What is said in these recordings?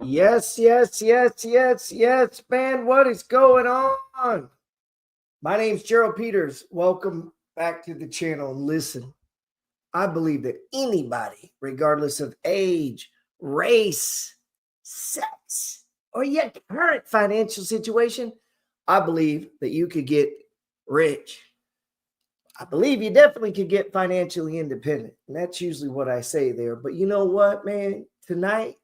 Yes, yes, yes, yes, yes, man. What is going on? My name's Gerald Peters. Welcome back to the channel. And listen, I believe that anybody, regardless of age, race, sex, or yet current financial situation, I believe that you could get rich. I believe you definitely could get financially independent. And that's usually what I say there. But you know what, man? Tonight,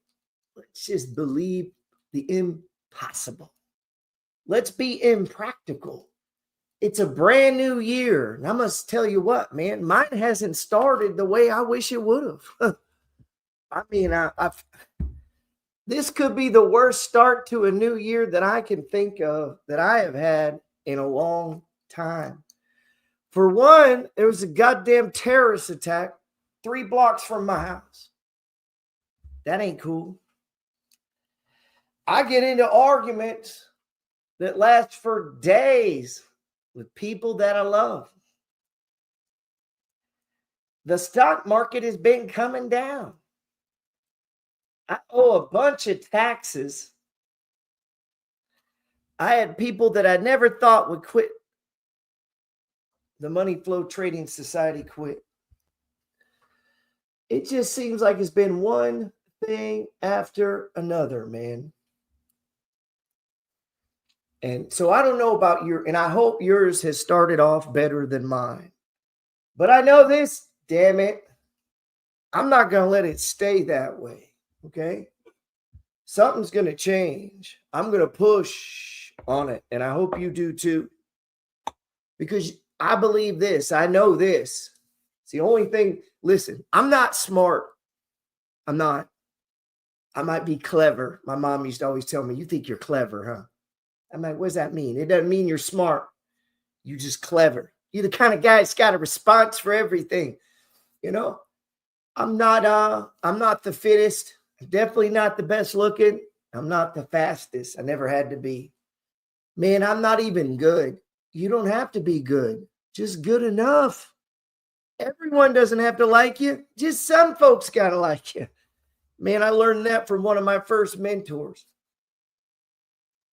let's just believe the impossible. Let's be impractical. It's a brand new year. And I must tell you what, man, mine hasn't started the way I wish it would have. I mean, I've this could be the worst start to a new year that I can think of that I have had in a long time. For one, there was a goddamn terrorist attack 3 blocks from my house. That ain't cool. I get into arguments that last for days with people that I love. The stock market has been coming down. I owe a bunch of taxes. I had people that I never thought would quit. The Money Flow Trading Society quit. It just seems like it's been one thing after another, man. And so I don't know about and I hope yours has started off better than mine. But I know this, damn it. I'm not going to let it stay that way. Okay. Something's going to change. I'm going to push on it. And I hope you do too. Because I believe this. I know this. It's the only thing. Listen, I'm not smart. I'm not. I might be clever. My mom used to always tell me, you think you're clever, huh? I'm like, what does that mean? It doesn't mean you're smart. You're just clever. You're the kind of guy that's got a response for everything. You know, I'm not the fittest. I'm definitely not the best looking. I'm not the fastest. I never had to be. Man, I'm not even good. You don't have to be good. Just good enough. Everyone doesn't have to like you. Just some folks got to like you. Man, I learned that from one of my first mentors.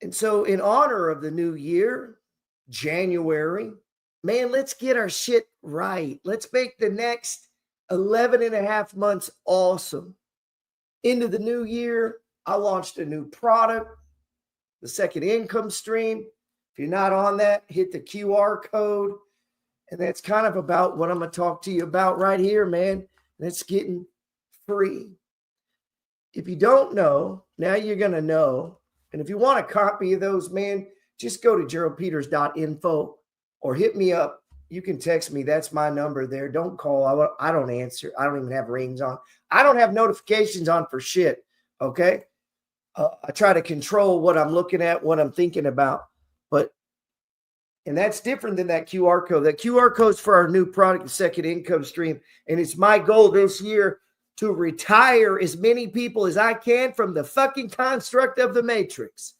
And so in honor of the new year, January, man, let's get our shit right. Let's make the next 11 and a half months awesome. Into the new year, I launched a new product, the second income stream. If you're not on that, hit the QR code. And that's kind of about what I'm going to talk to you about right here, man. That's getting free. If you don't know, now you're going to know. And if you want a copy of those, man, just go to geraldpeters.info or hit me up. You can text me. That's my number there. Don't call. I don't answer. I don't even have rings on. I don't have notifications on for shit. Okay. I try to control what I'm looking at, what I'm thinking about. And that's different than that QR code. That QR code is for our new product, the second income stream. And it's my goal this year to retire as many people as I can from the fucking construct of the matrix.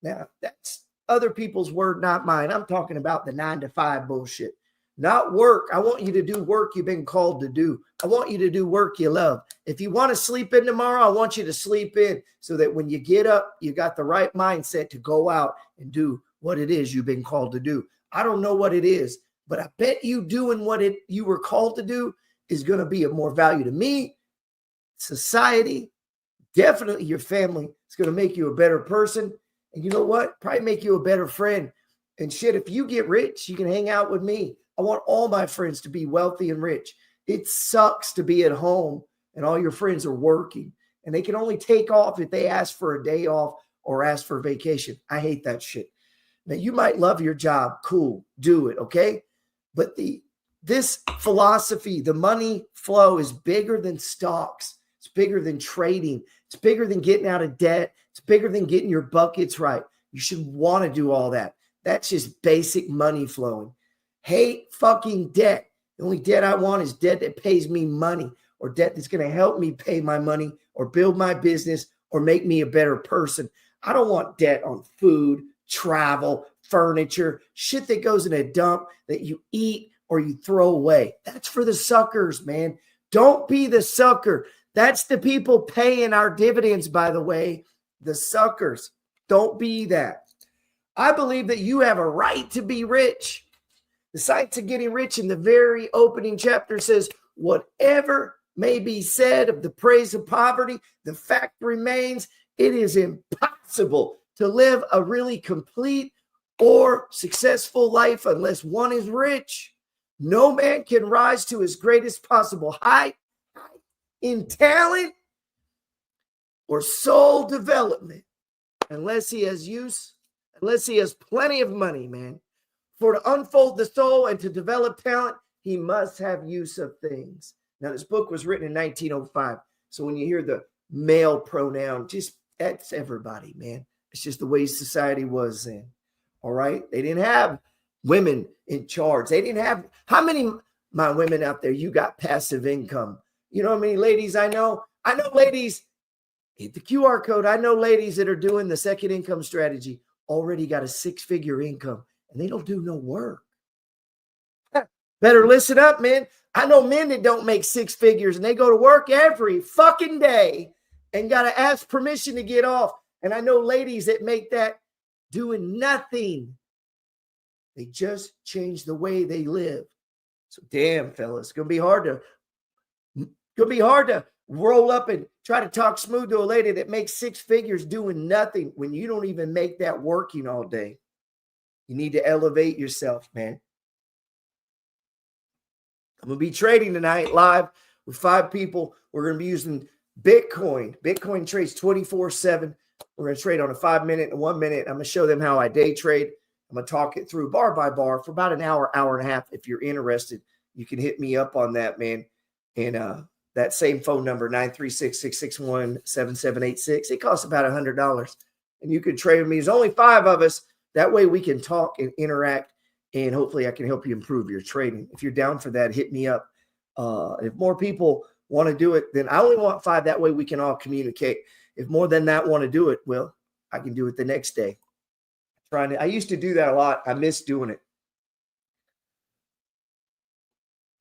Now, that's other people's word, not mine. I'm talking about the 9-to-5 bullshit. Not work. I want you to do work you've been called to do. I want you to do work you love. If you want to sleep in tomorrow, I want you to sleep in so that when you get up, you got the right mindset to go out and do what it is you've been called to do. I don't know what it is, but I bet you doing what you were called to do is going to be of more value to me, society, definitely your family. It's going to make you a better person. And you know what? Probably make you a better friend. And shit, if you get rich, you can hang out with me. I want all my friends to be wealthy and rich. It sucks to be at home and all your friends are working and they can only take off if they ask for a day off or ask for a vacation. I hate that shit. Now, you might love your job. Cool. Do it. Okay. But this philosophy, the money flow is bigger than stocks. It's bigger than trading. It's bigger than getting out of debt. It's bigger than getting your buckets right. You should want to do all that. That's just basic money flowing. Hate fucking debt. The only debt I want is debt that pays me money or debt that's going to help me pay my money or build my business or make me a better person. I don't want debt on food, travel, furniture, shit that goes in a dump that you eat or you throw away. That's for the suckers, man. Don't be the sucker. That's the people paying our dividends, by the way. the suckers. Don't be that. I believe that you have a right to be rich. The Science of Getting Rich in the very opening chapter says, whatever may be said of the praise of poverty, the fact remains it is impossible to live a really complete or successful life unless one is rich. No man can rise to his greatest possible height in talent or soul development unless he has plenty of money, man. For to unfold the soul and to develop talent, he must have use of things. Now, this book was written in 1905. So when you hear the male pronoun, that's everybody, man. It's just the way society was then. All right. They didn't have women in charge. They didn't have, how many, my women out there, you got passive income? You know how many ladies I know? I know ladies, hit the QR code. I know ladies that are doing the second income strategy already got a 6-figure income and they don't do no work. Better listen up, man. I know men that don't make 6 figures and they go to work every fucking day and got to ask permission to get off. And I know ladies that make that doing nothing. They just change the way they live. So damn, fellas, it's gonna be hard to roll up and try to talk smooth to a lady that makes 6 figures doing nothing when you don't even make that working all day. You need to elevate yourself, man. I'm gonna be trading tonight live with 5 people. We're gonna be using Bitcoin. Bitcoin trades 24/7. We're going to trade on a 5-minute and 1 minute. I'm going to show them how I day trade. I'm going to talk it through bar by bar for about an hour, hour and a half. If you're interested, you can hit me up on that, man. And that same phone number, 936-661-7786. It costs about $100. And you can trade with me. There's only 5 of us. That way we can talk and interact. And hopefully I can help you improve your trading. If you're down for that, hit me up. If more people want to do it, then I only want 5. That way we can all communicate. If more than that want to do it, well, I can do it the next day. I used to do that a lot. I miss doing it.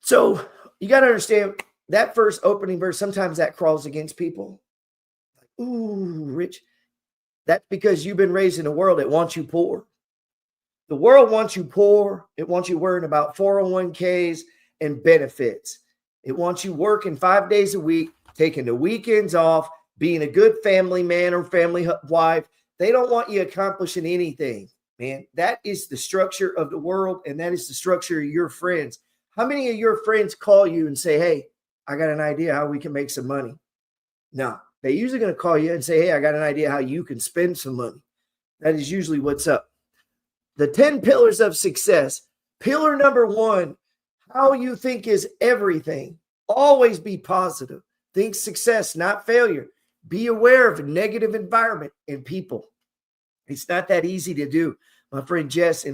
So you got to understand that first opening verse, sometimes that crawls against people. Like, ooh, rich. That's because you've been raised in a world that wants you poor. The world wants you poor. It wants you worrying about 401ks and benefits. It wants you working 5 days a week, taking the weekends off, being a good family man or family wife. They don't want you accomplishing anything, man. That is the structure of the world, and that is the structure of your friends. How many of your friends call you and say, hey, I got an idea how we can make some money? No, they're usually going to call you and say, hey, I got an idea how you can spend some money. That is usually what's up. The 10 pillars of success. Pillar number 1, how you think is everything. Always be positive. Think success, not failure. Be aware of a negative environment and people. It's not that easy to do. My friend Jess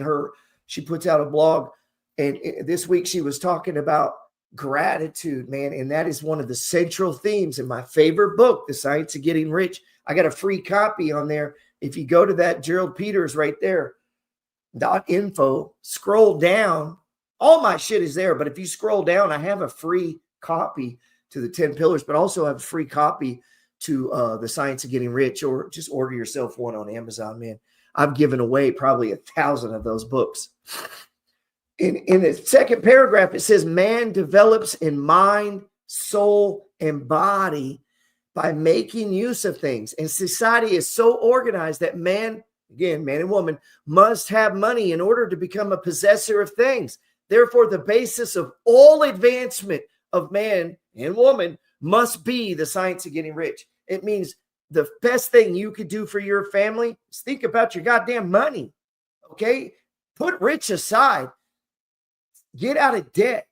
she puts out a blog, and this week she was talking about gratitude, man. And that is one of the central themes in my favorite book, The Science of Getting Rich. I got a free copy on there. If you go to that Gerald Peters right there, .info, scroll down, all my shit is there. But if you scroll down, I have a free copy to the 10 pillars, but also have a free copy to The Science of Getting Rich, or just order yourself one on Amazon, man. I've given away probably 1,000 of those books. In the second paragraph, it says, man develops in mind, soul, and body by making use of things. And society is so organized that man and woman, must have money in order to become a possessor of things. Therefore, the basis of all advancement of man and woman must be the science of getting rich. It means the best thing you could do for your family is think about your goddamn money. Okay? Put rich aside. Get out of debt.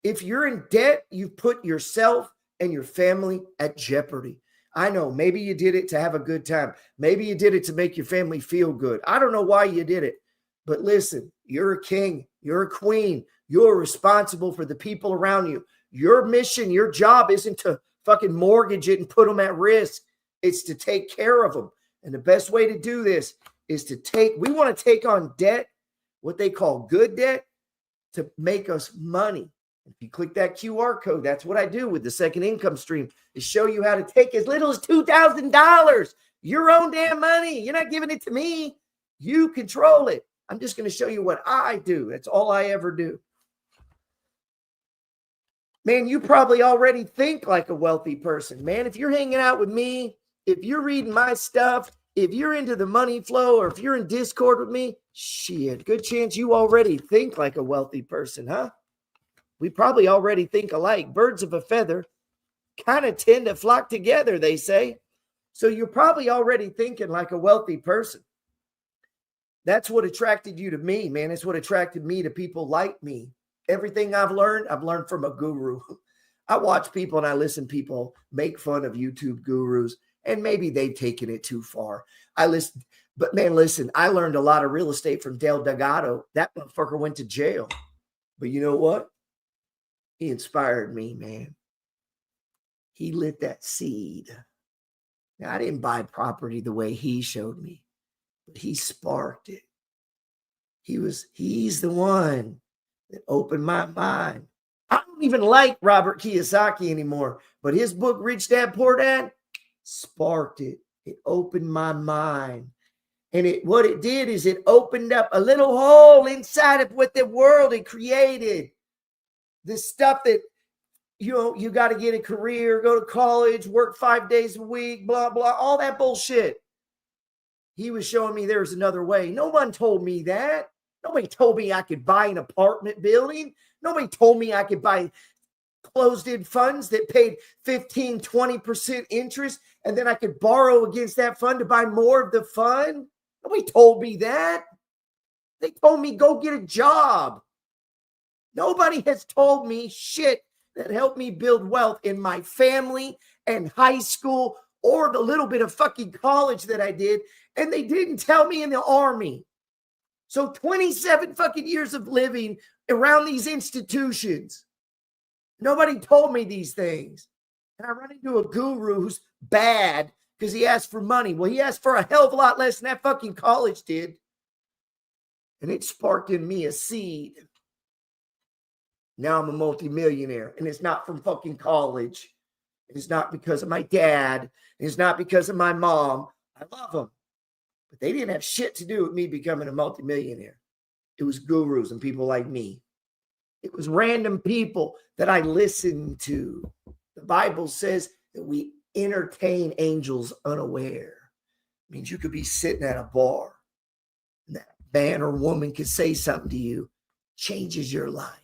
If you're in debt, you've put yourself and your family at jeopardy. I know, maybe you did it to have a good time. Maybe you did it to make your family feel good. I don't know why you did it. But listen, you're a king. You're a queen. You're responsible for the people around you. Your mission, your job isn't to fucking mortgage it and put them at risk. It's to take care of them. And the best way to do this is we want to take on debt, what they call good debt, to make us money. If you click that QR code, that's what I do with the second income stream, is show you how to take as little as $2,000 Your own damn money. You're not giving it to me. You control it. I'm just going to show you what I do. That's all I ever do. Man, you probably already think like a wealthy person. Man, if you're hanging out with me, if you're reading my stuff, if you're into the money flow, or if you're in Discord with me, shit, good chance you already think like a wealthy person, huh? We probably already think alike. Birds of a feather kind of tend to flock together, they say. So you're probably already thinking like a wealthy person. That's what attracted you to me, man. It's what attracted me to people like me. Everything I've learned from a guru. I watch people and I listen to people make fun of YouTube gurus, and maybe they've taken it too far. I listen, but man, listen, I learned a lot of real estate from Del Delgado. That motherfucker went to jail. But you know what? He inspired me, man. He lit that seed. Now, I didn't buy property the way he showed me, but he sparked it. He's the one that opened my mind. I don't even like Robert Kiyosaki anymore, but his book, Rich Dad, Poor Dad, sparked it. It opened my mind. And what it did is it opened up a little hole inside of what the world had created. This stuff that, you got to get a career, go to college, work 5 days a week, blah, blah, all that bullshit. He was showing me there's another way. No one told me that. Nobody told me I could buy an apartment building. Nobody told me I could buy closed-end funds that paid 15, 20% interest, and then I could borrow against that fund to buy more of the fund. Nobody told me that. They told me go get a job. Nobody has told me shit that helped me build wealth in my family and high school or the little bit of fucking college that I did. And they didn't tell me in the army. So 27 fucking years of living around these institutions. Nobody told me these things. And I run into a guru who's bad because he asked for money. Well, he asked for a hell of a lot less than that fucking college did. And it sparked in me a seed. Now I'm a multimillionaire, and it's not from fucking college. It's not because of my dad. It's not because of my mom. I love them. But they didn't have shit to do with me becoming a multimillionaire. It was gurus and people like me. It was random people that I listened to. The Bible says that we entertain angels unaware. It means you could be sitting at a bar, and that man or woman could say something to you, changes your life.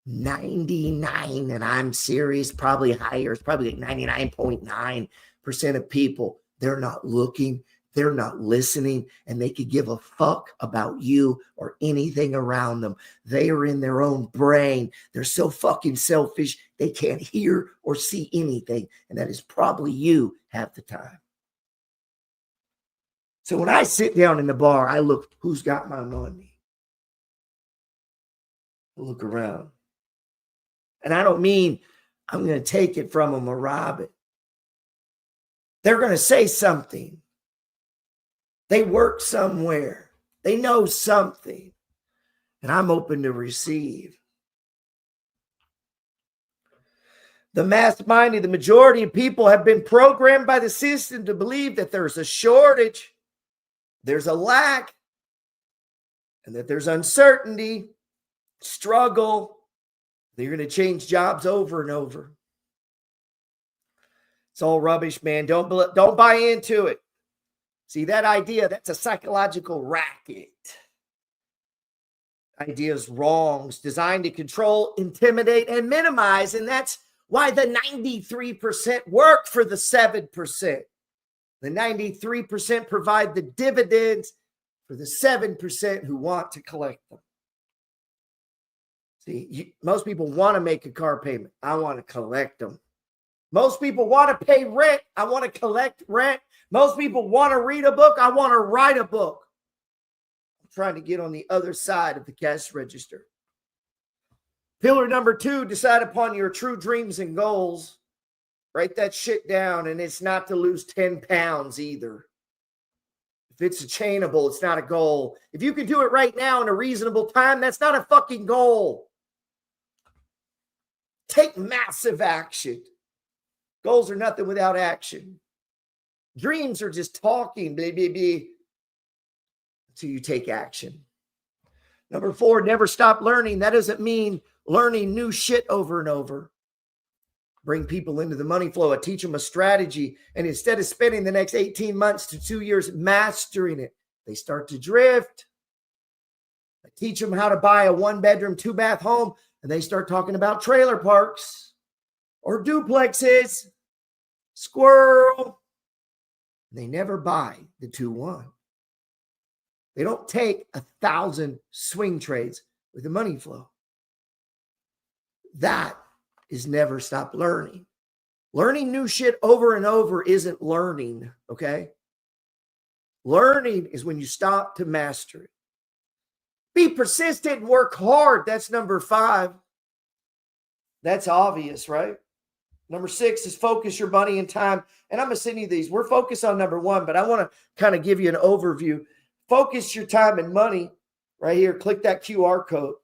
99, and I'm serious, probably higher. It's probably like 99.9% of people, they're not looking, they're not listening, and they could give a fuck about you or anything around them. They are in their own brain. They're so fucking selfish, they can't hear or see anything. And that is probably you half the time. So when I sit down in the bar, I look, who's got my money? I look around. And I don't mean I'm going to take it from them or rob it. They're going to say something. They work somewhere. They know something. And I'm open to receive. The mass mind of the majority of people have been programmed by the system to believe that there's a shortage, there's a lack, and that there's uncertainty, struggle. They're going to change jobs over and over. It's all rubbish, man. Don't buy into it. See, that idea, that's a psychological racket. Ideas wrong. It's designed to control, intimidate, and minimize. And that's why the 93% work for the 7%. The 93% provide the dividends for the 7% who want to collect them. See, most people want to make a car payment. I want to collect them. Most people want to pay rent. I want to collect rent. Most people want to read a book. I want to write a book. I'm trying to get on the other side of the cash register. Pillar number 2, decide upon your true dreams and goals. Write that shit down, and it's not to lose 10 pounds either. If it's attainable, it's not a goal. If you can do it right now in a reasonable time, that's not a fucking goal. Take massive action. Goals are nothing without action. Dreams are just talking, baby, until you take action. Number 4, never stop learning. That doesn't mean learning new shit over and over. Bring people into the money flow. I teach them a strategy. And instead of spending the next 18 months to 2 years mastering it, they start to drift. I teach them how to buy a 1-bedroom, 2-bath home, and they start talking about trailer parks or duplexes. Squirrel. They never buy the 2-1. They don't take 1,000 swing trades with the money flow. That is never stop learning. Learning new shit over and over isn't learning, okay? Learning is when you stop to master it. Be persistent and work hard. That's number 5. That's obvious, right? Number 6 is focus your money and time. And I'm going to send you these. We're focused on number 1, but I want to kind of give you an overview. Focus your time and money right here. Click that QR code.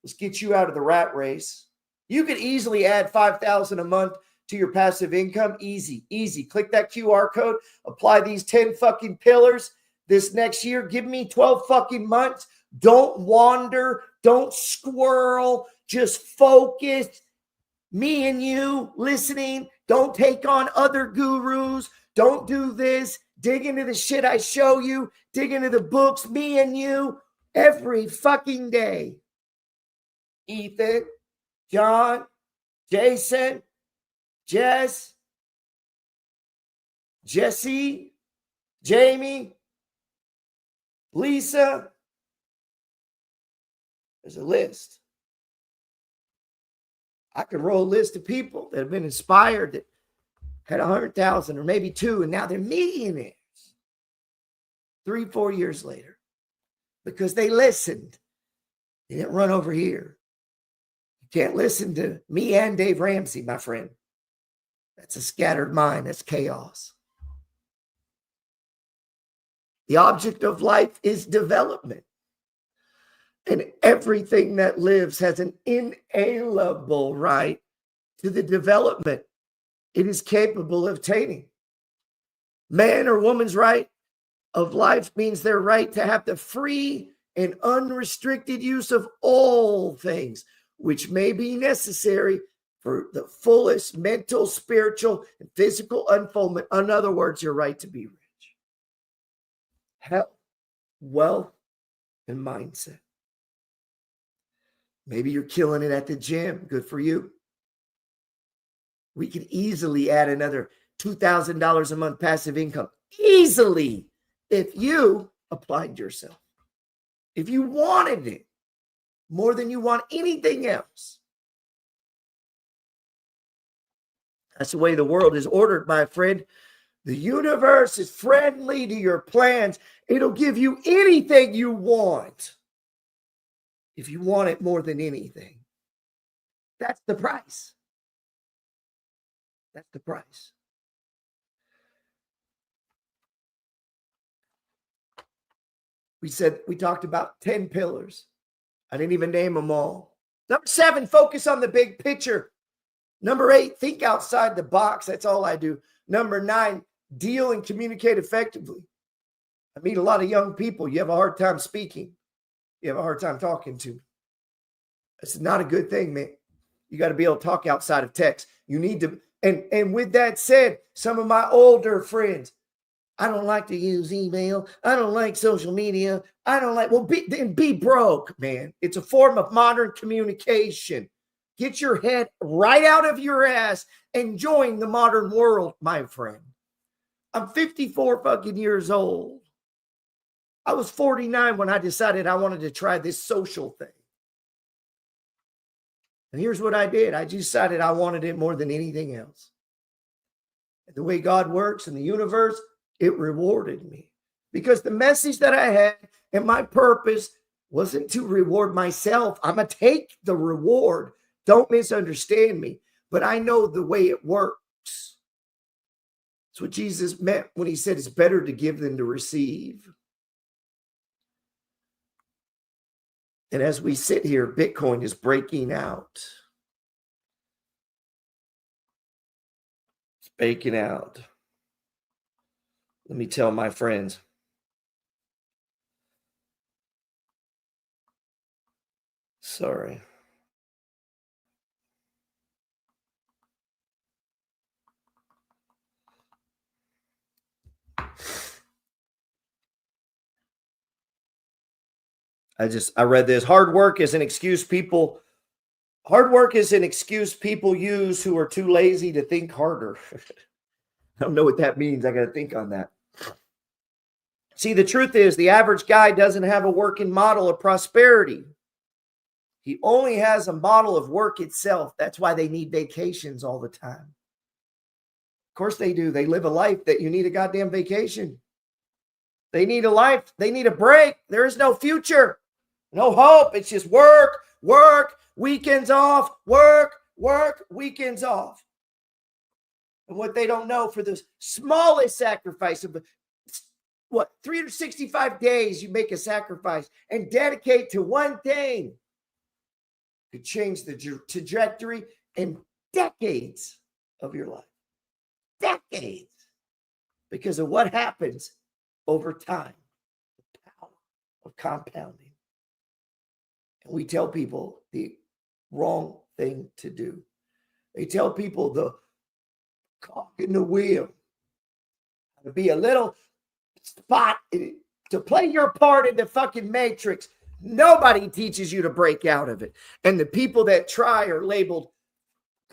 Let's get you out of the rat race. You could easily add $5,000 a month to your passive income. Easy, easy. Click that QR code. Apply these 10 fucking pillars this next year. Give me 12 fucking months. Don't wander. Don't squirrel. Just focus. Me and you listening. Don't take on other gurus. Don't do this. Dig into the shit I show you. Dig into the books. Me and you every fucking day. Ethan, John, Jason, Jess, Jesse, Jamie, Lisa. There's a list. I could roll a list of people that have been inspired that had 100,000 or maybe 2, and now they're millionaires 3-4 years later because they listened. They didn't run over here. You can't listen to me and Dave Ramsey, my friend. That's a scattered mind. That's chaos. The object of life is development. And everything that lives has an inalienable right to the development it is capable of attaining. Man or woman's right of life means their right to have the free and unrestricted use of all things, which may be necessary for the fullest mental, spiritual, and physical unfoldment. In other words, your right to be rich. Health, wealth, and mindset. Maybe you're killing it at the gym. Good for you. We could easily add another $2,000 a month passive income. Easily. If you applied yourself. If you wanted it more than you want anything else. That's the way the world is ordered, my friend. The universe is friendly to your plans. It'll give you anything you want. If you want it more than anything. That's the price. That's the price. We talked about 10 pillars. I didn't even name them all. Number 7, focus on the big picture. Number 8, think outside the box. That's all I do. Number 9, deal and communicate effectively. I meet a lot of young people. You have a hard time speaking. You have a hard time talking to. It's not a good thing, man. You got to be able to talk outside of text. You need to. And with that said, some of my older friends, I don't like to use email. I don't like social media. I don't like, be broke, man. It's a form of modern communication. Get your head right out of your ass and join the modern world, my friend. I'm 54 fucking years old. I was 49 when I decided I wanted to try this social thing. And here's what I did. I decided I wanted it more than anything else. And the way God works in the universe, it rewarded me. Because the message that I had and my purpose wasn't to reward myself. I'm going to take the reward. Don't misunderstand me. But I know the way it works. That's what Jesus meant when he said it's better to give than to receive. And as we sit here, Bitcoin is breaking out. It's breaking out. Let me tell my friends. Sorry. I read this. Hard work is an excuse people use who are too lazy to think harder. I don't know what that means. I got to think on that. See, the truth is the average guy doesn't have a working model of prosperity. He only has a model of work itself. That's why they need vacations all the time. Of course they do. They live a life that you need a goddamn vacation. They need a life. They need a break. There is no future, no hope. It's just work, work, weekends off, work, work, weekends off. And what they don't know, for the smallest sacrifice of 365 days, you make a sacrifice and dedicate to one thing, could change the trajectory in decades of your life. Decades. Because of what happens over time. The power of compounding. And we tell people the wrong thing to do. They tell people the cog in the wheel. To be a little spot to play your part in the fucking matrix. Nobody teaches you to break out of it. And the people that try are labeled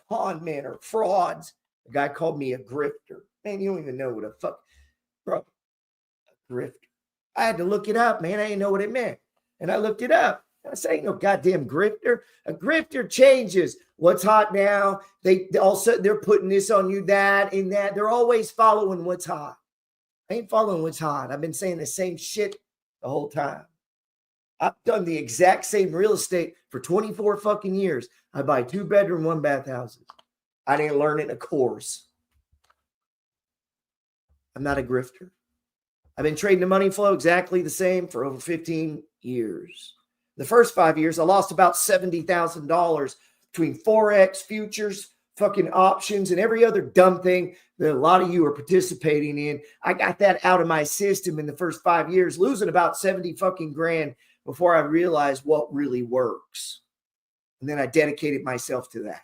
con men or frauds. A guy called me a grifter. Man, you don't even know what a fuck, bro. A grifter. I had to look it up, man. I didn't know what it meant. And I looked it up. I say, ain't no goddamn grifter. A grifter changes what's hot now. They all of a sudden they're putting this on you, that, and that. They're always following what's hot. I ain't following what's hot. I've been saying the same shit the whole time. I've done the exact same real estate for 24 fucking years. I buy 2-bedroom, 1-bath houses. I didn't learn it in a course. I'm not a grifter. I've been trading the money flow exactly the same for over 15 years. The first 5 years, I lost about $70,000 between Forex, futures, fucking options, and every other dumb thing that a lot of you are participating in. I got that out of my system in the first 5 years, losing about 70 fucking grand before I realized what really works. And then I dedicated myself to that.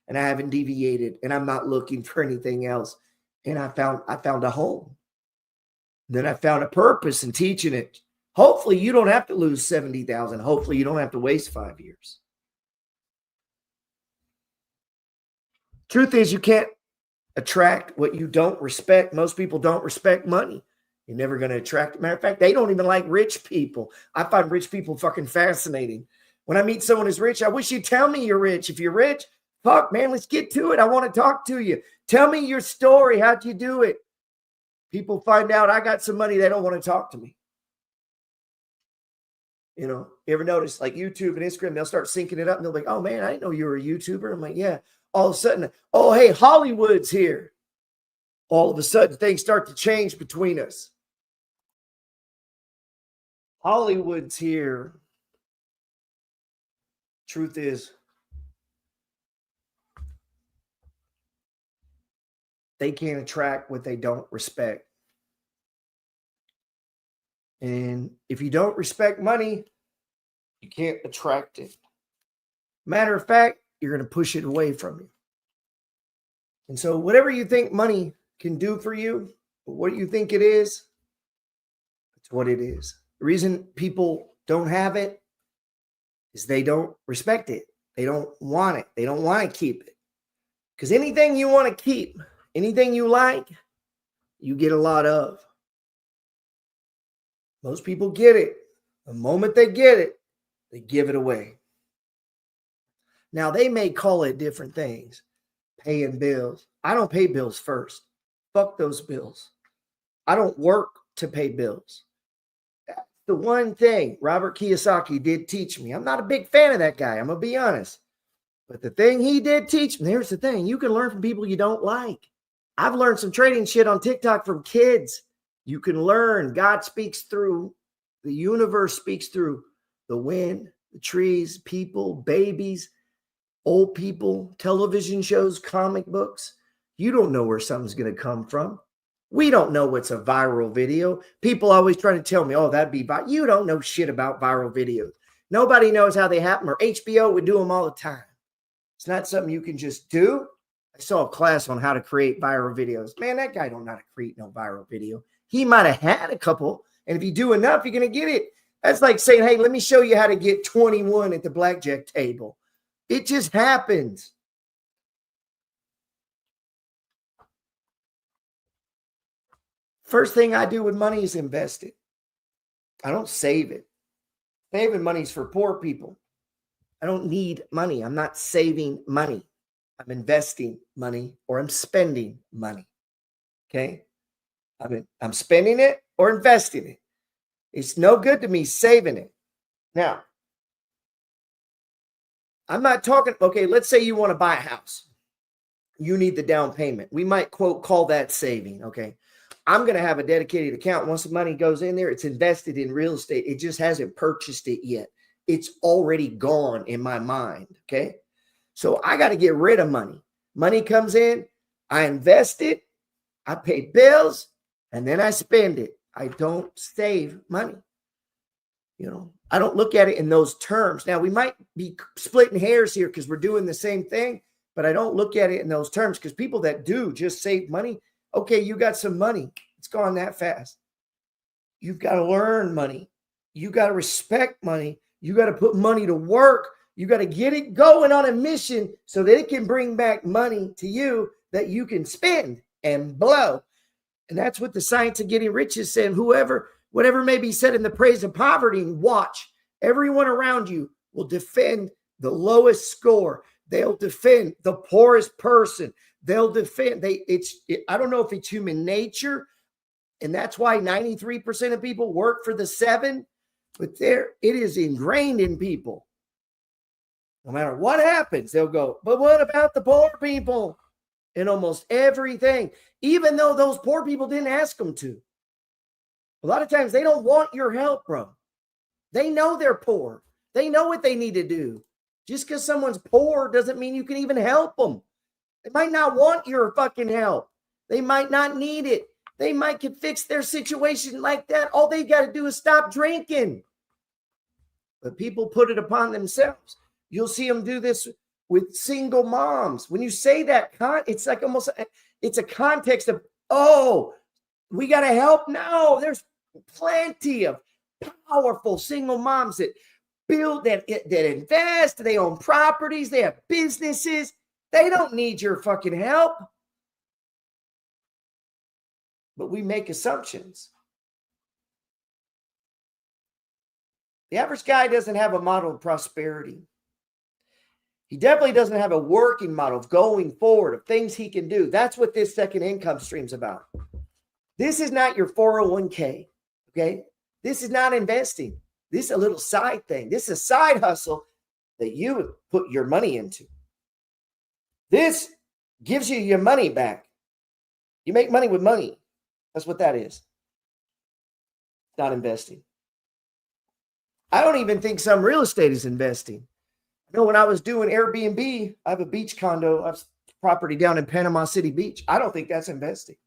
And I haven't deviated, and I'm not looking for anything else. And I found a home. Then I found a purpose in teaching it. Hopefully you don't have to lose 70,000. Hopefully you don't have to waste 5 years. Truth is, you can't attract what you don't respect. Most people don't respect money. You're never going to attract it. Matter of fact, they don't even like rich people. I find rich people fucking fascinating. When I meet someone who's rich, I wish you'd tell me you're rich. If you're rich, fuck, man, let's get to it. I want to talk to you. Tell me your story. How'd you do it? People find out I got some money. They don't want to talk to me. You know, you ever notice like YouTube and Instagram, they'll start syncing it up and they'll be like, oh man, I didn't know you were a YouTuber. I'm like, yeah. All of a sudden, oh, hey, Hollywood's here. All of a sudden, things start to change between us. Hollywood's here. Truth is, they can't attract what they don't respect. And if you don't respect money, you can't attract it. Matter of fact, you're going to push it away from you. And so whatever you think money can do for you, what you think it is, it's what it is. The reason people don't have it is they don't respect it. They don't want it. They don't want to keep it. Because anything you want to keep, anything you like, you get a lot of. Most people get it. The moment they get it, they give it away. Now, they may call it different things. Paying bills. I don't pay bills first. Fuck those bills. I don't work to pay bills. That's the one thing Robert Kiyosaki did teach me. I'm not a big fan of that guy. I'm going to be honest. But the thing he did teach me, here's the thing. You can learn from people you don't like. I've learned some trading shit on TikTok from kids. You can learn. God speaks through. The universe speaks through the wind, the trees, people, babies, old people, television shows, comic books. You don't know where something's going to come from. We don't know what's a viral video. People always try to tell me, oh, that'd be viral. You don't know shit about viral videos. Nobody knows how they happen, or HBO would do them all the time. It's not something you can just do. I saw a class on how to create viral videos. Man, that guy don't know how to create no viral video. He might have had a couple, and if you do enough, you're going to get it. That's like saying, hey, let me show you how to get 21 at the blackjack table. It just happens. First thing I do with money is invest it. I don't save it. Saving money is for poor people. I don't need money. I'm not saving money. I'm investing money, or I'm spending money. Okay? I'm spending it or investing it. It's no good to me saving it. Now, I'm not talking, okay, let's say you want to buy a house. You need the down payment. We might, quote, call that saving, okay? I'm going to have a dedicated account. Once the money goes in there, it's invested in real estate. It just hasn't purchased it yet. It's already gone in my mind, okay? So I got to get rid of money. Money comes in, I invest it, I pay bills, and then I spend it. I don't save money. You know, I don't look at it in those terms. Now, we might be splitting hairs here because we're doing the same thing, but I don't look at it in those terms, because people that do just save money, okay, you got some money. It's gone that fast. You've got to learn money. You got to respect money. You got to put money to work. You got to get it going on a mission so that it can bring back money to you that you can spend and blow. And that's what the science of getting rich is saying. Whatever may be said in the praise of poverty, watch. Everyone around you will defend the lowest score. They'll defend the poorest person. They'll defend. I don't know if it's human nature, and that's why 93% of people work for the 7, but it is ingrained in people. No matter what happens, they'll go, but what about the poor people? In almost everything, even though those poor people didn't ask them to. A lot of times they don't want your help, bro. They know they're poor. They know what they need to do. Just because someone's poor doesn't mean you can even help them. They might not want your fucking help. They might not need it. They might can fix their situation like that. All they got to do is stop drinking. But people put it upon themselves. You'll see them do this with single moms. When you say that, it's like almost, it's a context of, oh, we got to help. No, there's plenty of powerful single moms that build, that invest, they own properties, they have businesses. They don't need your fucking help. But we make assumptions. The average guy doesn't have a model of prosperity. He definitely doesn't have a working model of going forward, of things he can do. That's what this second income stream is about. This is not your 401k, okay? This is not investing. This is a little side thing. This is a side hustle that you would put your money into. This gives you your money back. You make money with money. That's what that is. Not investing. I don't even think some real estate is investing. I know when I was doing Airbnb, I have a beach condo. I have property down in Panama City Beach. I don't think that's investing.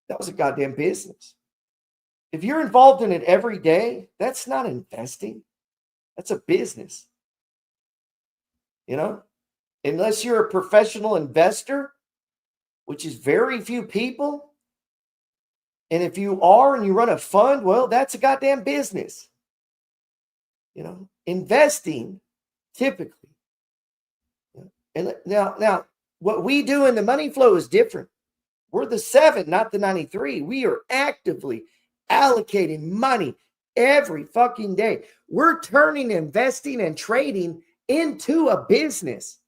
That was a goddamn business. If you're involved in it every day, that's not investing. That's a business. You know, unless you're a professional investor, which is very few people. And if you are and you run a fund, well, that's a goddamn business. You know, investing typically. And now what we do in the money flow is different. We're the 7, not the 93. We are actively allocating money every fucking day. We're turning investing and trading into a business.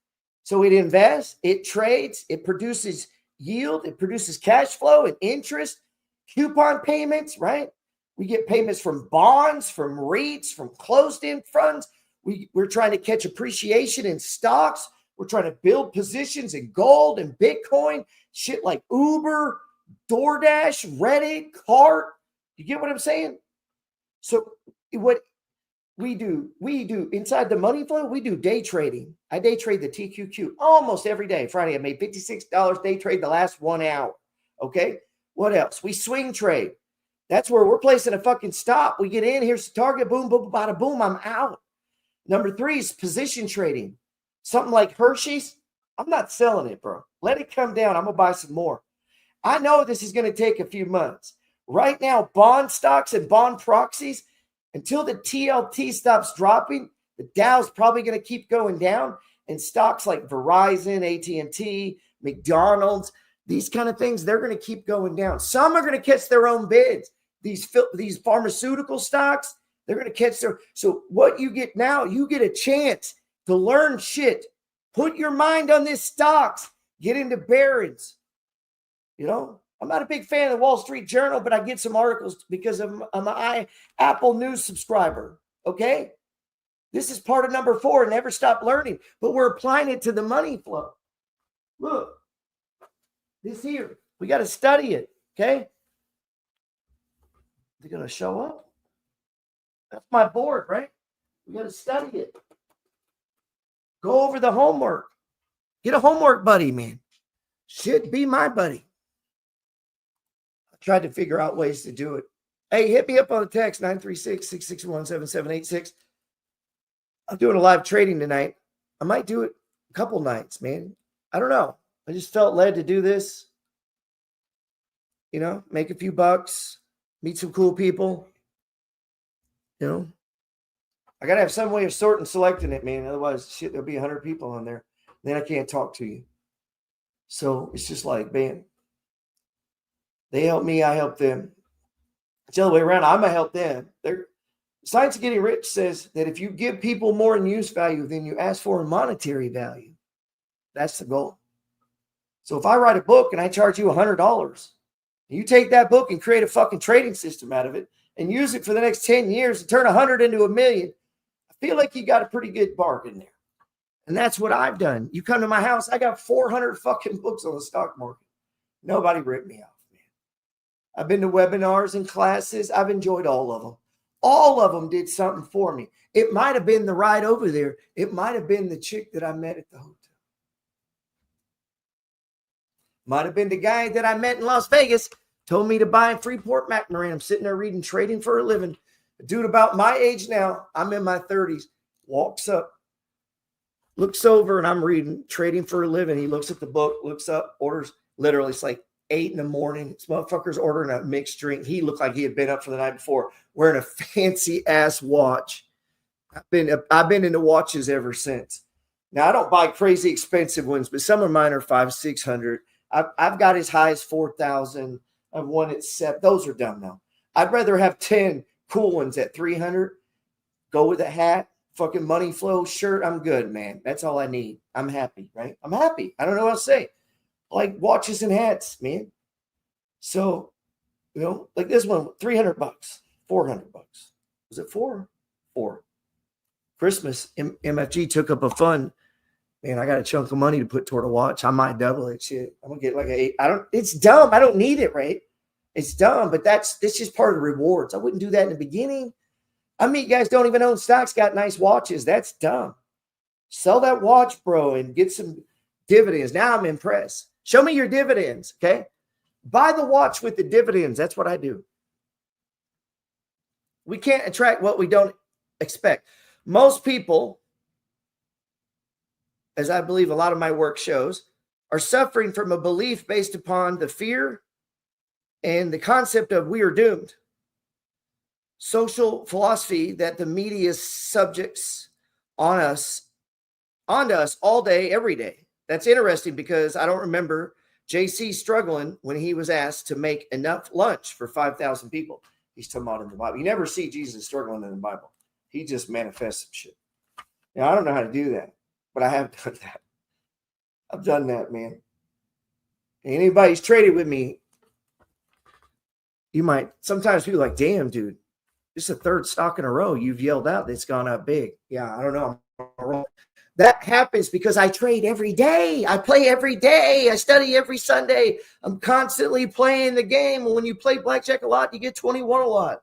So it invests, it trades, it produces yield, it produces cash flow and interest, coupon payments, right? We get payments from bonds, from REITs, from closed-end funds. We're trying to catch appreciation in stocks. We're trying to build positions in gold and Bitcoin, shit like Uber, DoorDash, Reddit, Cart. You get what I'm saying? So what we do inside the money flow, we do day trading. I day trade the TQQ almost every day. Friday, I made $56 day trade the last 1 hour. Okay. What else? We swing trade. That's where we're placing a fucking stop. We get in, here's the target, boom, boom, bada boom, I'm out. Number 3 is position trading. Something like Hershey's, I'm not selling it, bro. Let it come down. I'm going to buy some more. I know this is going to take a few months. Right now, bond stocks and bond proxies, until the TLT stops dropping, the Dow's probably going to keep going down. And stocks like Verizon, AT&T, McDonald's, these kind of things, they're going to keep going down. Some are going to catch their own bids. These pharmaceutical stocks, they're going to catch their. So what you get now, you get a chance to learn shit. Put your mind on these stocks. Get into Barron's. You know, I'm not a big fan of the Wall Street Journal, but I get some articles because I'm an Apple News subscriber. Okay? This is part of number 4. Never stop learning. But we're applying it to the money flow. Look. This here. We got to study it. Okay? They're going to show up. That's my board, right? We got to study it. Go over the homework. Get a homework buddy, man. Should be my buddy. I tried to figure out ways to do it. Hey, hit me up on the text, 936-661-7786. I'm doing a live trading tonight. I might do it a couple nights, man. I don't know. I just felt led to do this. You know, make a few bucks, meet some cool people. You know, I got to have some way of sorting, selecting it, man. Otherwise, shit, there'll be 100 people on there. Then I can't talk to you. So it's just like, man, they help me, I help them. It's the other way around. I'm going to help them. Science of Getting Rich says that if you give people more in use value than you ask for in monetary value, that's the goal. So if I write a book and I charge you $100, you take that book and create a fucking trading system out of it and use it for the next 10 years and turn 100 into $1 million, I feel like you got a pretty good bargain there. And that's what I've done. You come to my house, I got 400 fucking books on the stock market. Nobody ripped me off, man. I've been to webinars and classes. I've enjoyed all of them. All of them did something for me. It might have been the ride over there. It might have been the chick that I met at the hotel. Might have been the guy that I met in Las Vegas, told me to buy in Freeport McMoran. I'm sitting there reading Trading for a Living. A dude about my age now, I'm in my 30s, walks up, looks over, and I'm reading Trading for a Living. He looks at the book, looks up, orders. Literally, it's like 8 in the morning. This motherfucker's ordering a mixed drink. He looked like he had been up for the night before, wearing a fancy ass watch. I've been into watches ever since. Now, I don't buy crazy expensive ones, but some of mine are $500-600. I've got as high as 4,000. I've one at 7. Those are dumb now. I'd rather have 10 cool ones at 300. Go with a hat, fucking money flow shirt. I'm good, man. That's all I need. I'm happy, right? I'm happy. I don't know what to say. I like watches and hats, man. So, you know, like this one, $300, $400. Was it 4? 4. Christmas, MFG took up a fund. Man, I got a chunk of money to put toward a watch. I might double it. Shit, I'm gonna get like a 8. It's dumb. I don't need it, right? It's dumb, but that's just part of the rewards. I wouldn't do that in the beginning. I mean, guys don't even own stocks, got nice watches. That's dumb. Sell that watch, bro, and get some dividends. Now I'm impressed. Show me your dividends, okay? Buy the watch with the dividends. That's what I do. We can't attract what we don't expect. Most people, as I believe a lot of my work shows, are suffering from a belief based upon the fear and the concept of we are doomed. Social philosophy that the media subjects onto us all day, every day. That's interesting because I don't remember JC struggling when he was asked to make enough lunch for 5,000 people. He's talking about in the Bible. You never see Jesus struggling in the Bible. He just manifests some shit. Now, I don't know how to do that, but I have done that. I've done that, man. Anybody's traded with me, you might, sometimes people are like, damn, dude, this is the 3rd stock in a row you've yelled out that's gone up big. Yeah, I don't know. That happens because I trade every day. I play every day. I study every Sunday. I'm constantly playing the game. When you play blackjack a lot, you get 21 a lot.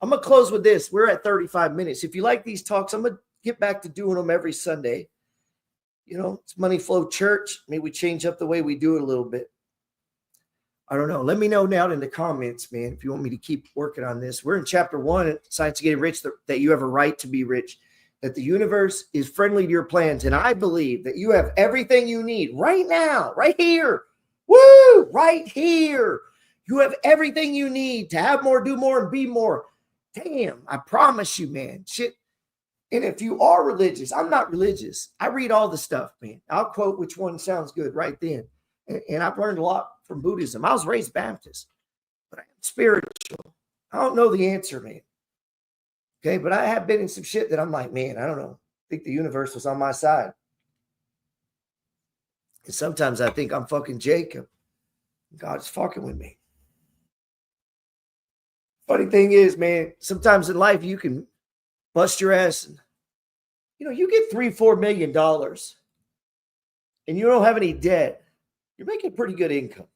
I'm going to close with this. We're at 35 minutes. If you like these talks, I'm going to get back to doing them every Sunday. You know, it's Money Flow Church. Maybe we change up the way we do it a little bit. I don't know. Let me know down in the comments, man, if you want me to keep working on this. We're in chapter 1, Science of Getting Rich, that you have a right to be rich, that the universe is friendly to your plans. And I believe that you have everything you need right now, right here. Woo! Right here. You have everything you need to have more, do more, and be more. Damn, I promise you, man. Shit. And if you are religious, I'm not religious. I read all the stuff, man. I'll quote which one sounds good right then. And I've learned a lot from Buddhism. I was raised Baptist, but I'm spiritual. I don't know the answer, man. Okay, but I have been in some shit that I'm like, man, I don't know. I think the universe was on my side. And sometimes I think I'm fucking Jacob. God's fucking with me. Funny thing is, man, sometimes in life you can bust your ass and, you get $3-4 million and you don't have any debt. You're making pretty good income.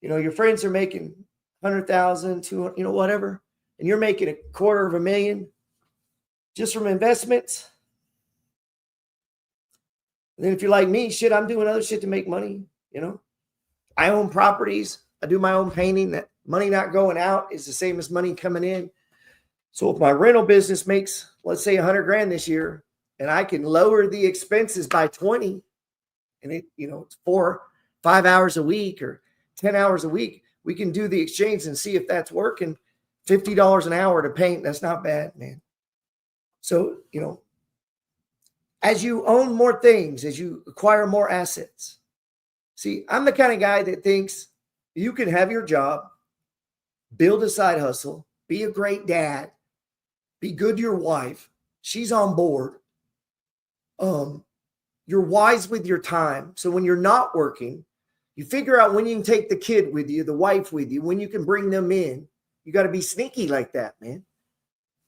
Your friends are making 100,000, 200, whatever, and you're making $250,000 just from investments. And then if you're like me, shit, I'm doing other shit to make money. I own properties. I do my own painting. That money not going out is the same as money coming in. So if my rental business makes, let's say, $100,000 this year, and I can lower the expenses by 20, and it's 4-5 hours a week or 10 hours a week, we can do the exchange and see if that's working. $50 an hour to paint, that's not bad, man. So, as you own more things, as you acquire more assets, see, I'm the kind of guy that thinks you can have your job, build a side hustle, be a great dad, be good to your wife. She's on board. You're wise with your time. So when you're not working, you figure out when you can take the kid with you, the wife with you, when you can bring them in. You got to be sneaky like that, man.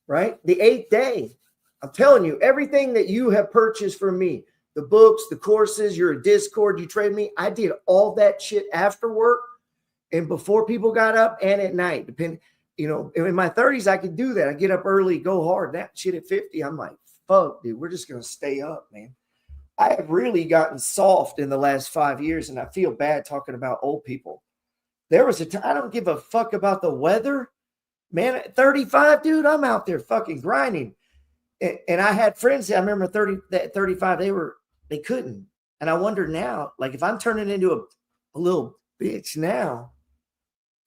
Right? The 8th day. I'm telling you, everything that you have purchased from me, the books, the courses, you're a Discord, you trade me. I did all that shit after work and before people got up and at night. In my 30s, I could do that. I get up early, go hard. That shit at 50, I'm like, fuck, dude, we're just going to stay up, man. I have really gotten soft in the last 5 years, and I feel bad talking about old people. There was a time, I don't give a fuck about the weather. Man, at 35, dude, I'm out there fucking grinding. And I had friends that I remember 35, they couldn't. And I wonder now, like if I'm turning into a little bitch now,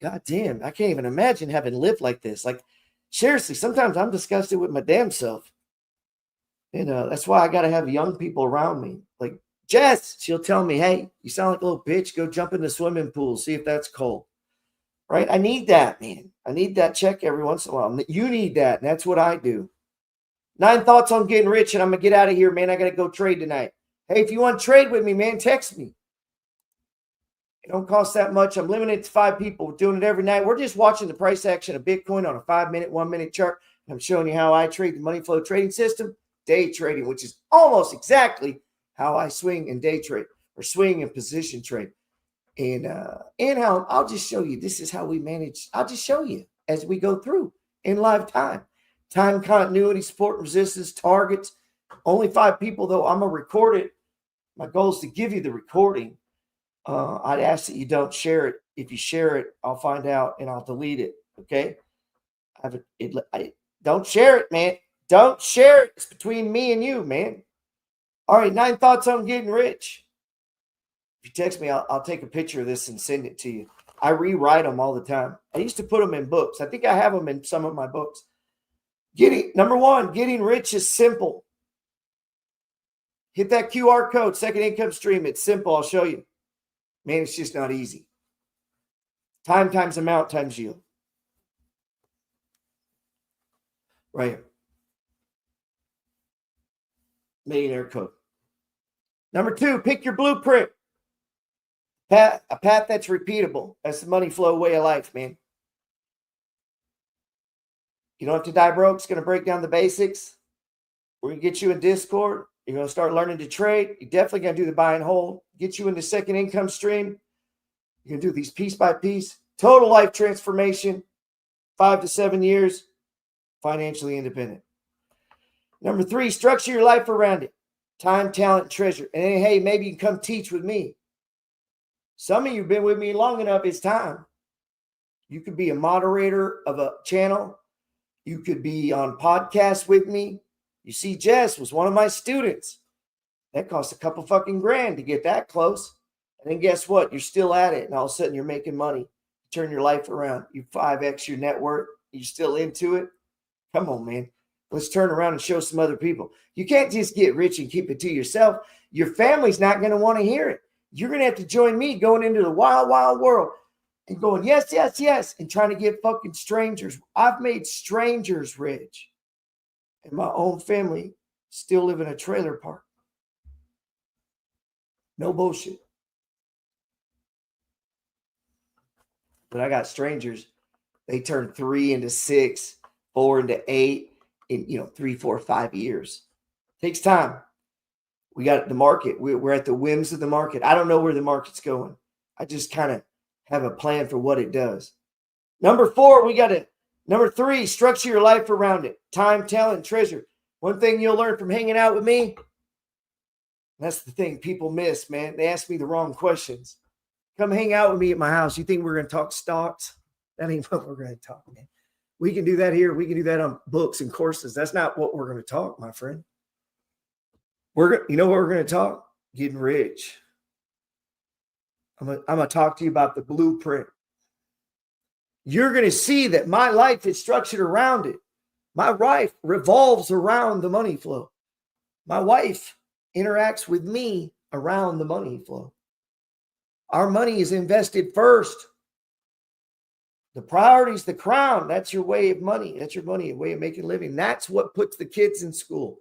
God damn, I can't even imagine having lived like this. Like, seriously, sometimes I'm disgusted with my damn self. That's why I got to have young people around me. Like Jess, she'll tell me, hey, you sound like a little bitch. Go jump in the swimming pool. See if that's cold. Right? I need that, man. I need that check every once in a while. You need that. And that's what I do. 9 thoughts on getting rich. And I'm going to get out of here, man. I got to go trade tonight. Hey, if you want to trade with me, man, text me. It don't cost that much. I'm limited to 5 people. We're doing it every night. We're just watching the price action of Bitcoin on a 5-minute, 1-minute chart. I'm showing you how I trade the money flow trading system, day trading, which is almost exactly how I swing and day trade or swing and position trade. And how I'll just show you. This is how we manage. I'll just show you as we go through in live time. Time continuity, support, resistance, targets. Only 5 people, though. I'm going to record it. My goal is to give you the recording. I'd ask that you don't share it. If you share it, I'll find out and I'll delete it. Okay? Don't share it, man. Don't share it. It's between me and you, man. All right, 9 thoughts on getting rich. If you text me, I'll take a picture of this and send it to you. I rewrite them all the time. I used to put them in books. I think I have them in some of my books. Number 1, getting rich is simple. Hit that QR code, second income stream. It's simple. I'll show you. Man, it's just not easy. Time times amount times yield. Right. Millionaire code. Number 2, pick your blueprint. A path that's repeatable. That's the money flow way of life, man. You don't have to die broke. It's going to break down the basics. We're going to get you in Discord. You're going to start learning to trade. You're definitely going to do the buy and hold. Get you into second income stream. You're going to do these piece by piece. Total life transformation. 5 to 7 years. Financially independent. Number 3, structure your life around it. Time, talent, treasure. And hey, maybe you can come teach with me. Some of you have been with me long enough. It's time. You could be a moderator of a channel. You could be on podcasts with me. You see, Jess was one of my students. That cost a couple fucking grand to get that close. And then guess what? You're still at it. And all of a sudden you're making money. Turn your life around. You 5X your net worth. You still into it? Come on, man. Let's turn around and show some other people. You can't just get rich and keep it to yourself. Your family's not going to want to hear it. You're going to have to join me going into the wild, wild world and going, yes, yes, yes, and trying to get fucking strangers. I've made strangers rich. And my own family still live in a trailer park. No bullshit. But I got strangers. They turn 3 into 6, 4 into 8 in 3, 4, 5 years. Takes time. We got the market. We're at the whims of the market. I don't know where the market's going. I just kind of have a plan for what it does. Number 3, structure your life around it. Time, talent, treasure. One thing you'll learn from hanging out with me. That's the thing people miss, man. They ask me the wrong questions. Come hang out with me at my house. You think we're going to talk stocks? That ain't what we're going to talk, man. We can do that here. We can do that on books and courses. That's not what we're going to talk, my friend. You know what we're going to talk? Getting rich. I'm going to talk to you about the blueprint. You're going to see that my life is structured around it. My life revolves around the money flow. My wife interacts with me around the money flow. Our money is invested first. The priority is the crown. That's your way of money. That's your money, a way of making a living. That's what puts the kids in school,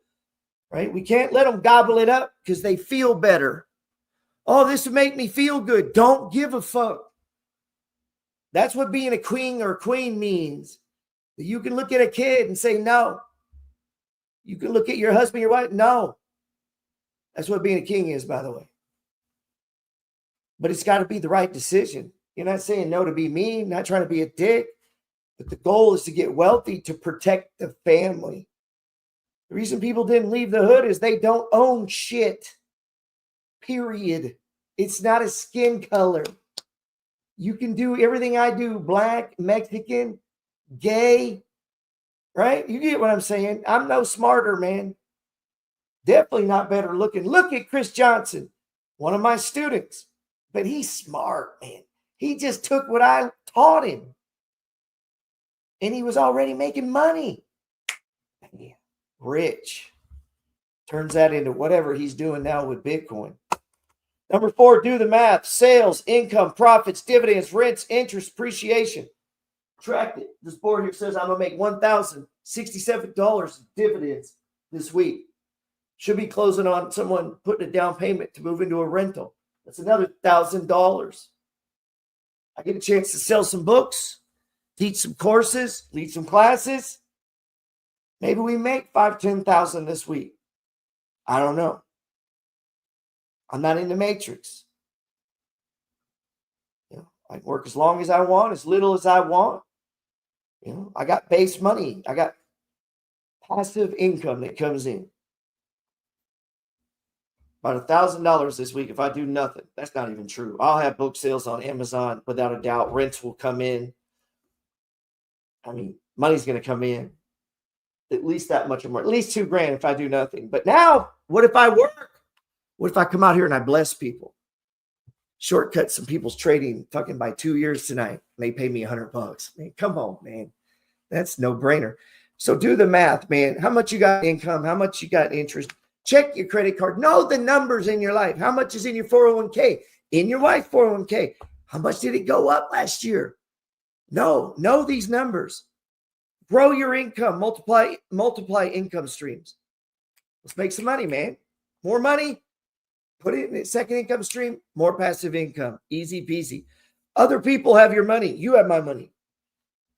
right? We can't let them gobble it up because they feel better. Oh, this would make me feel good. Don't give a fuck. That's what being a king or a queen means. You can look at a kid and say no. You can look at your husband, your wife. No. That's what being a king is, by the way. But it's got to be the right decision. You're not saying no to be mean, not trying to be a dick. But the goal is to get wealthy to protect the family. The reason people didn't leave the hood is they don't own shit. Period. It's not a skin color. You can do everything I do, black, Mexican, gay, right? You get what I'm saying? I'm no smarter, man. Definitely not better looking. Look at Chris Johnson, one of my students. But he's smart, man. He just took what I taught him. And he was already making money. Man, rich. Turns that into whatever he's doing now with Bitcoin. Number 4, do the math. Sales, income, profits, dividends, rents, interest, appreciation. Track it. This board here says I'm going to make $1,067 in dividends this week. Should be closing on someone putting a down payment to move into a rental. That's another $1,000. I get a chance to sell some books, teach some courses, lead some classes. Maybe we make $5,000, $10,000 this week. I don't know. I'm not in the matrix. I can work as long as I want, as little as I want. I got base money. I got passive income that comes in. About $1,000 this week if I do nothing. That's not even true. I'll have book sales on Amazon without a doubt. Rents will come in. I mean, money's going to come in. At least that much or more. At least $2,000 if I do nothing. But now, what if I work? What if I come out here and I bless people? Shortcut some people's trading fucking by 2 years tonight. And they pay me $100. Man, come on, man. That's no brainer. So do the math, man. How much you got income? How much you got interest? Check your credit card. Know the numbers in your life. How much is in your 401k? In your wife's 401k. How much did it go up last year? Know these numbers. Grow your income. Multiply income streams. Let's make some money, man. More money. Put it in a second income stream. More passive income. Easy peasy. Other people have your money. You have my money.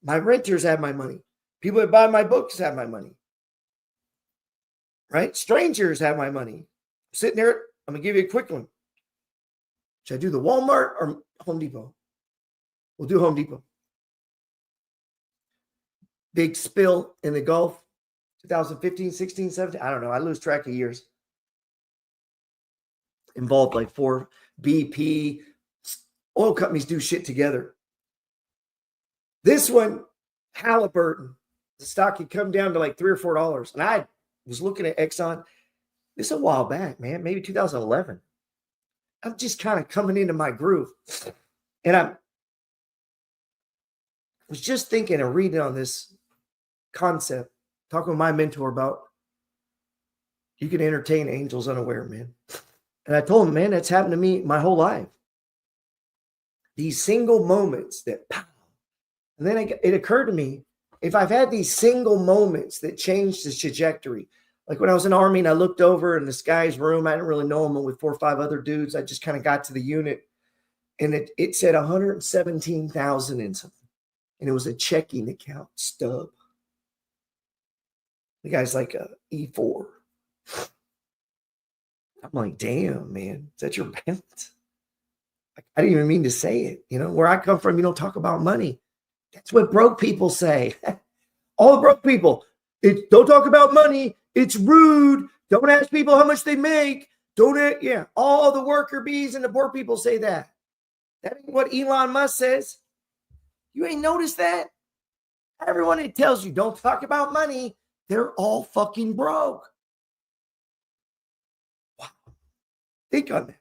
My renters have my money. People that buy my books have my money. Right? Strangers have my money. Sitting there, I'm going to give you a quick one. Should I do the Walmart or Home Depot? We'll do Home Depot. Big spill in the Gulf, 2015, 16, 17. I don't know. I lose track of years. Involved like 4 BP, oil companies do shit together. This one, Halliburton, the stock had come down to like $3 or $4. And I was looking at Exxon. This is a while back, man, maybe 2011. I'm just kind of coming into my groove. And I was just thinking and reading on this concept, talking with my mentor about you can entertain angels unaware, man. And I told him, man, that's happened to me my whole life. These single moments that, pow. And then it occurred to me, if I've had these single moments that changed the trajectory, like when I was in the Army and I looked over in this guy's room, I didn't really know him, with 4 or 5 other dudes. I just kind of got to the unit and it said 117,000 in something. And it was a checking account stub. The guy's like a E4. I'm like, damn, man, is that your balance? I didn't even mean to say it. You know, where I come from, you don't talk about money. That's what broke people say. All the broke people, don't talk about money. It's rude. Don't ask people how much they make. Yeah. All the worker bees and the poor people say that. That ain't what Elon Musk says. You ain't noticed that? Everyone that tells you don't talk about money, they're all fucking broke. Wow. Think on that.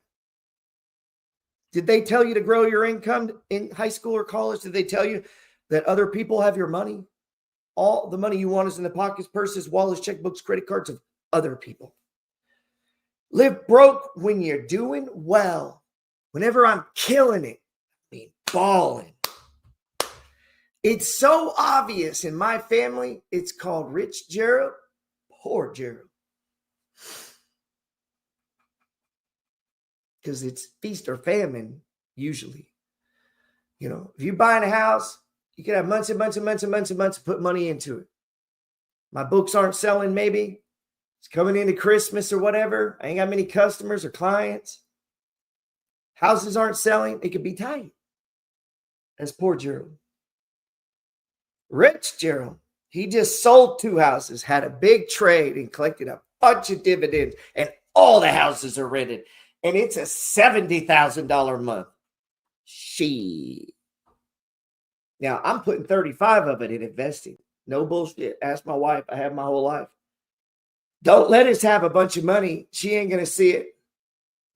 Did they tell you to grow your income in high school or college? Did they tell you that other people have your money? All the money you want is in the pockets, purses, wallets, checkbooks, credit cards of other people. Live broke when you're doing well. Whenever I'm killing it, I mean balling. It's so obvious in my family, it's called Rich Gerald, Poor Gerald. Because it's feast or famine, usually. You know, if you're buying a house, you can have months and months and months and months and months to put money into it. My books aren't selling, maybe. It's coming into Christmas or whatever. I ain't got many customers or clients. Houses aren't selling. It could be tight. That's poor Gerald. Rich Gerald, he just sold 2 houses, had a big trade, and collected a bunch of dividends, and all the houses are rented. And it's a $70,000 a month. Shit. Now, I'm putting 35 of it in investing. No bullshit. Ask my wife. I have my whole life. Don't let us have a bunch of money. She ain't going to see it.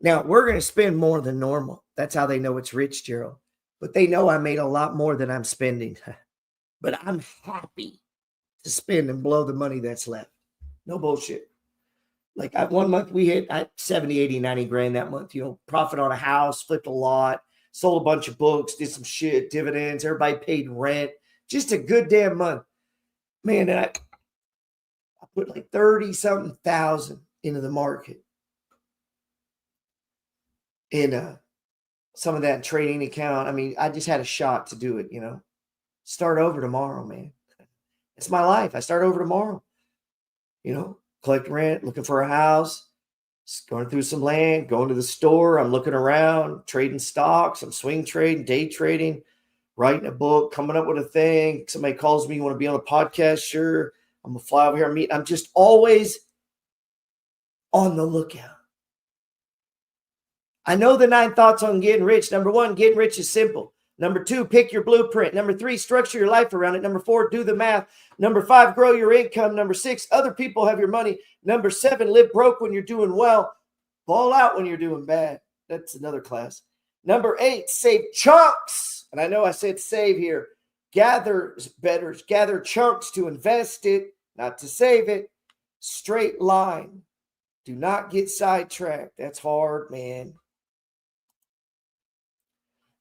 Now, we're going to spend more than normal. That's how they know it's Rich Gerald. But they know I made a lot more than I'm spending. But I'm happy to spend and blow the money that's left. No bullshit. Like one month we hit 70, 80, 90 grand that month. You know, profit on a house, flipped a lot, sold a bunch of books, did some shit, dividends. Everybody paid rent. Just a good damn month. Man, and I put like 30-something thousand into the market. In some of that trading account. I mean, I just had a shot to do it, you know. Start over tomorrow, man. It's my life. I start over tomorrow. You know, collect rent, looking for a house, going through some land, going to the store. I'm looking around, trading stocks. I'm swing trading, day trading, writing a book, coming up with a thing. Somebody calls me, you want to be on a podcast? Sure. I'm going to fly over here and meet. I'm just always on the lookout. I know the 9 thoughts on getting rich. Number 1, getting rich is simple. Number 2, pick your blueprint. Number 3, structure your life around it. Number 4, do the math. Number 5, grow your income. Number 6, other people have your money. Number 7, live broke when you're doing well. Ball out when you're doing bad. That's another class. Number 8, save chunks. And I know I said save here. Gather chunks to invest it, not to save it. Straight line. Do not get sidetracked. That's hard, man.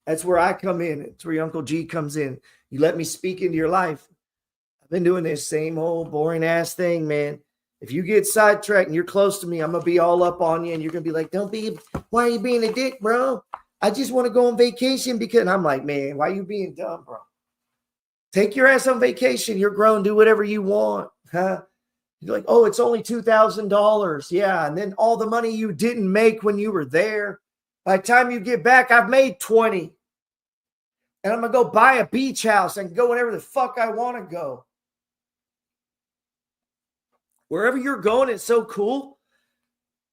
That's where I come in. It's where your Uncle G comes in. You let me speak into your life. I've been doing this same old boring ass thing, man. If you get sidetracked and you're close to me, I'm going to be all up on you. And you're going to be like, why are you being a dick, bro? I just want to go on vacation because, and I'm like, man, why are you being dumb, bro? Take your ass on vacation. You're grown. Do whatever you want. Huh? You're like, oh, it's only $2,000. Yeah. And then all the money you didn't make when you were there. By the time you get back, I've made 20. And I'm going to go buy a beach house and go whenever the fuck I want to go. Wherever you're going, it's so cool.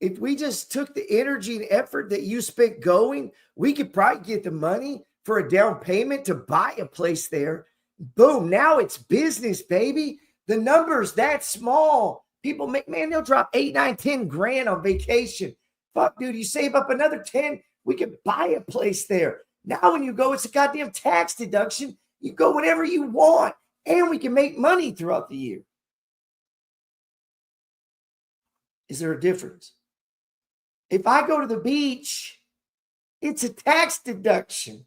if we just took the energy and effort that you spent going, we could probably get the money for a down payment to buy a place there. Boom. Now it's business, baby. The numbers that small. People make, man, they'll drop 8, 9, 10 grand on vacation. Fuck, dude, you save up another 10, we could buy a place there. Now when you go, it's a goddamn tax deduction. You go whenever you want, and we can make money throughout the year. Is there a difference? If I go to the beach, it's a tax deduction.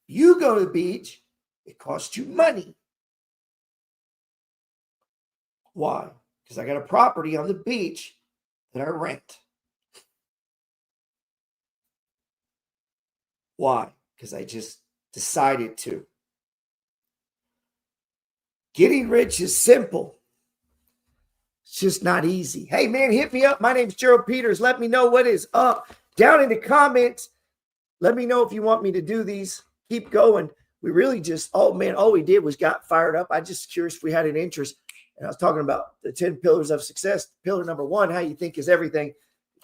You go to the beach, it costs you money. Why? Because I got a property on the beach that I rent. Why? Because I just decided to. Getting rich is simple. It's just not easy. Hey, man, hit me up. My name's Gerald Peters. Let me know what is up down in the comments. Let me know if you want me to do these. Keep going. We really just, oh, man, all we did was got fired up. I just curious if we had an interest. And I was talking about the 10 pillars of success. Pillar number 1, how you think is everything.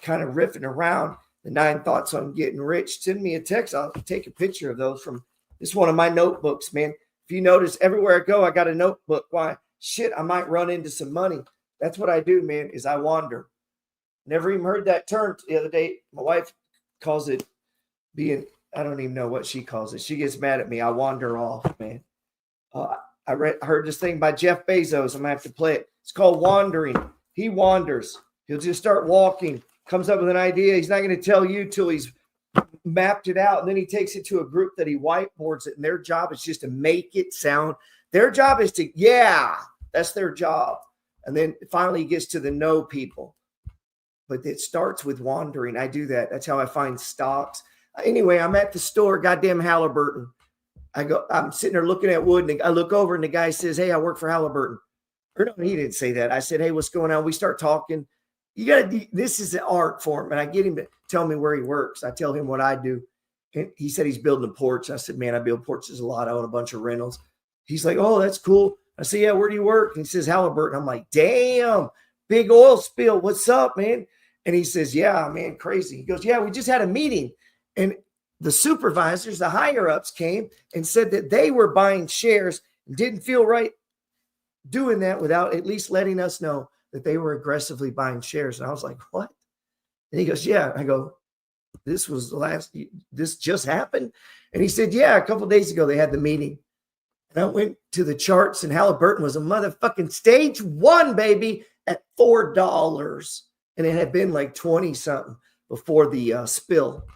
Kind of riffing around the 9 thoughts on getting rich. Send me a text. I'll take a picture of those from this one of my notebooks, man. If you notice, everywhere I go, I got a notebook. Why? Shit, I might run into some money. That's what I do, man, is I wander. Never even heard that term the other day. My wife calls it being, I don't even know what she calls it. She gets mad at me. I wander off, man. I heard this thing by Jeff Bezos. I'm going to have to play it. It's called wandering. He wanders. He'll just start walking, comes up with an idea. He's not going to tell you till he's mapped it out. And then he takes it to a group that he whiteboards it. And their job is just to make it sound. Their job is to, yeah, that's their job. And then finally he gets to the know people. But it starts with wandering. I do that. That's how I find stocks. Anyway, I'm at the store, goddamn Halliburton. I'm sitting there looking at wood, and I look over, and the guy says, "Hey, I work for Halliburton." Or no, he didn't say that. I said, "Hey, what's going on?" We start talking. This is an art form, and I get him to tell me where he works. I tell him what I do. And he said he's building a porch. I said, "Man, I build porches a lot. I own a bunch of rentals." He's like, "Oh, that's cool." I said, "Yeah, where do you work?" And he says, "Halliburton." I'm like, "Damn, big oil spill. What's up, man?" And he says, "Yeah, man, crazy." He goes, "Yeah, we just had a meeting, and the supervisors, the higher ups came and said that they were buying shares and didn't feel right doing that without at least letting us know that they were aggressively buying shares." And I was like, "What?" And he goes, "Yeah." I go, this just happened?" And he said, "Yeah, a couple of days ago they had the meeting." And I went to the charts, and Halliburton was a motherfucking stage 1, baby, at $4. And it had been like 20 something before the spill.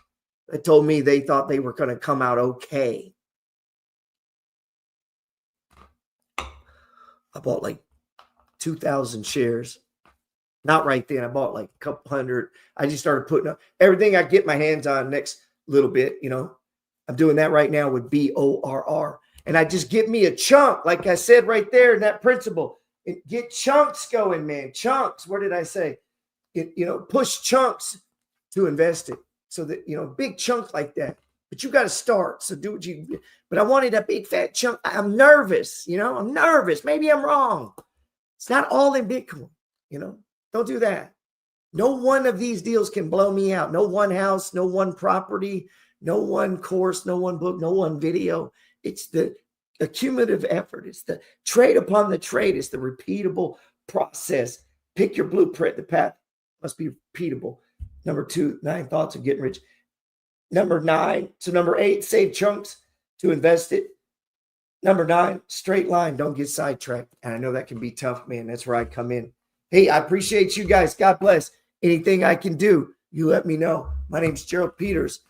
They told me they thought they were going to come out okay. I bought like 2,000 shares. Not right then. I bought like a couple hundred. I just started putting up everything I get my hands on next little bit. You know, I'm doing that right now with BORR. And I just get me a chunk, like I said right there in that principle. Get chunks going, man. Chunks. What did I say? Push chunks to invest it. So that, big chunk like that. But you got to start. So do what you, but I wanted a big fat chunk. I'm nervous, I'm nervous. Maybe I'm wrong. It's not all in Bitcoin, don't do that. No one of these deals can blow me out. No one house, no one property, no one course, no one book, no one video. It's the accumulative effort. It's the trade upon the trade. It's the repeatable process. Pick your blueprint. The path must be repeatable. Number 2, 9 thoughts of getting rich. Number 9. So number 8, save chunks to invest it. Number 9, straight line. Don't get sidetracked. And I know that can be tough, man. That's where I come in. Hey, I appreciate you guys. God bless. Anything I can do, you let me know. My name's Gerald Peters.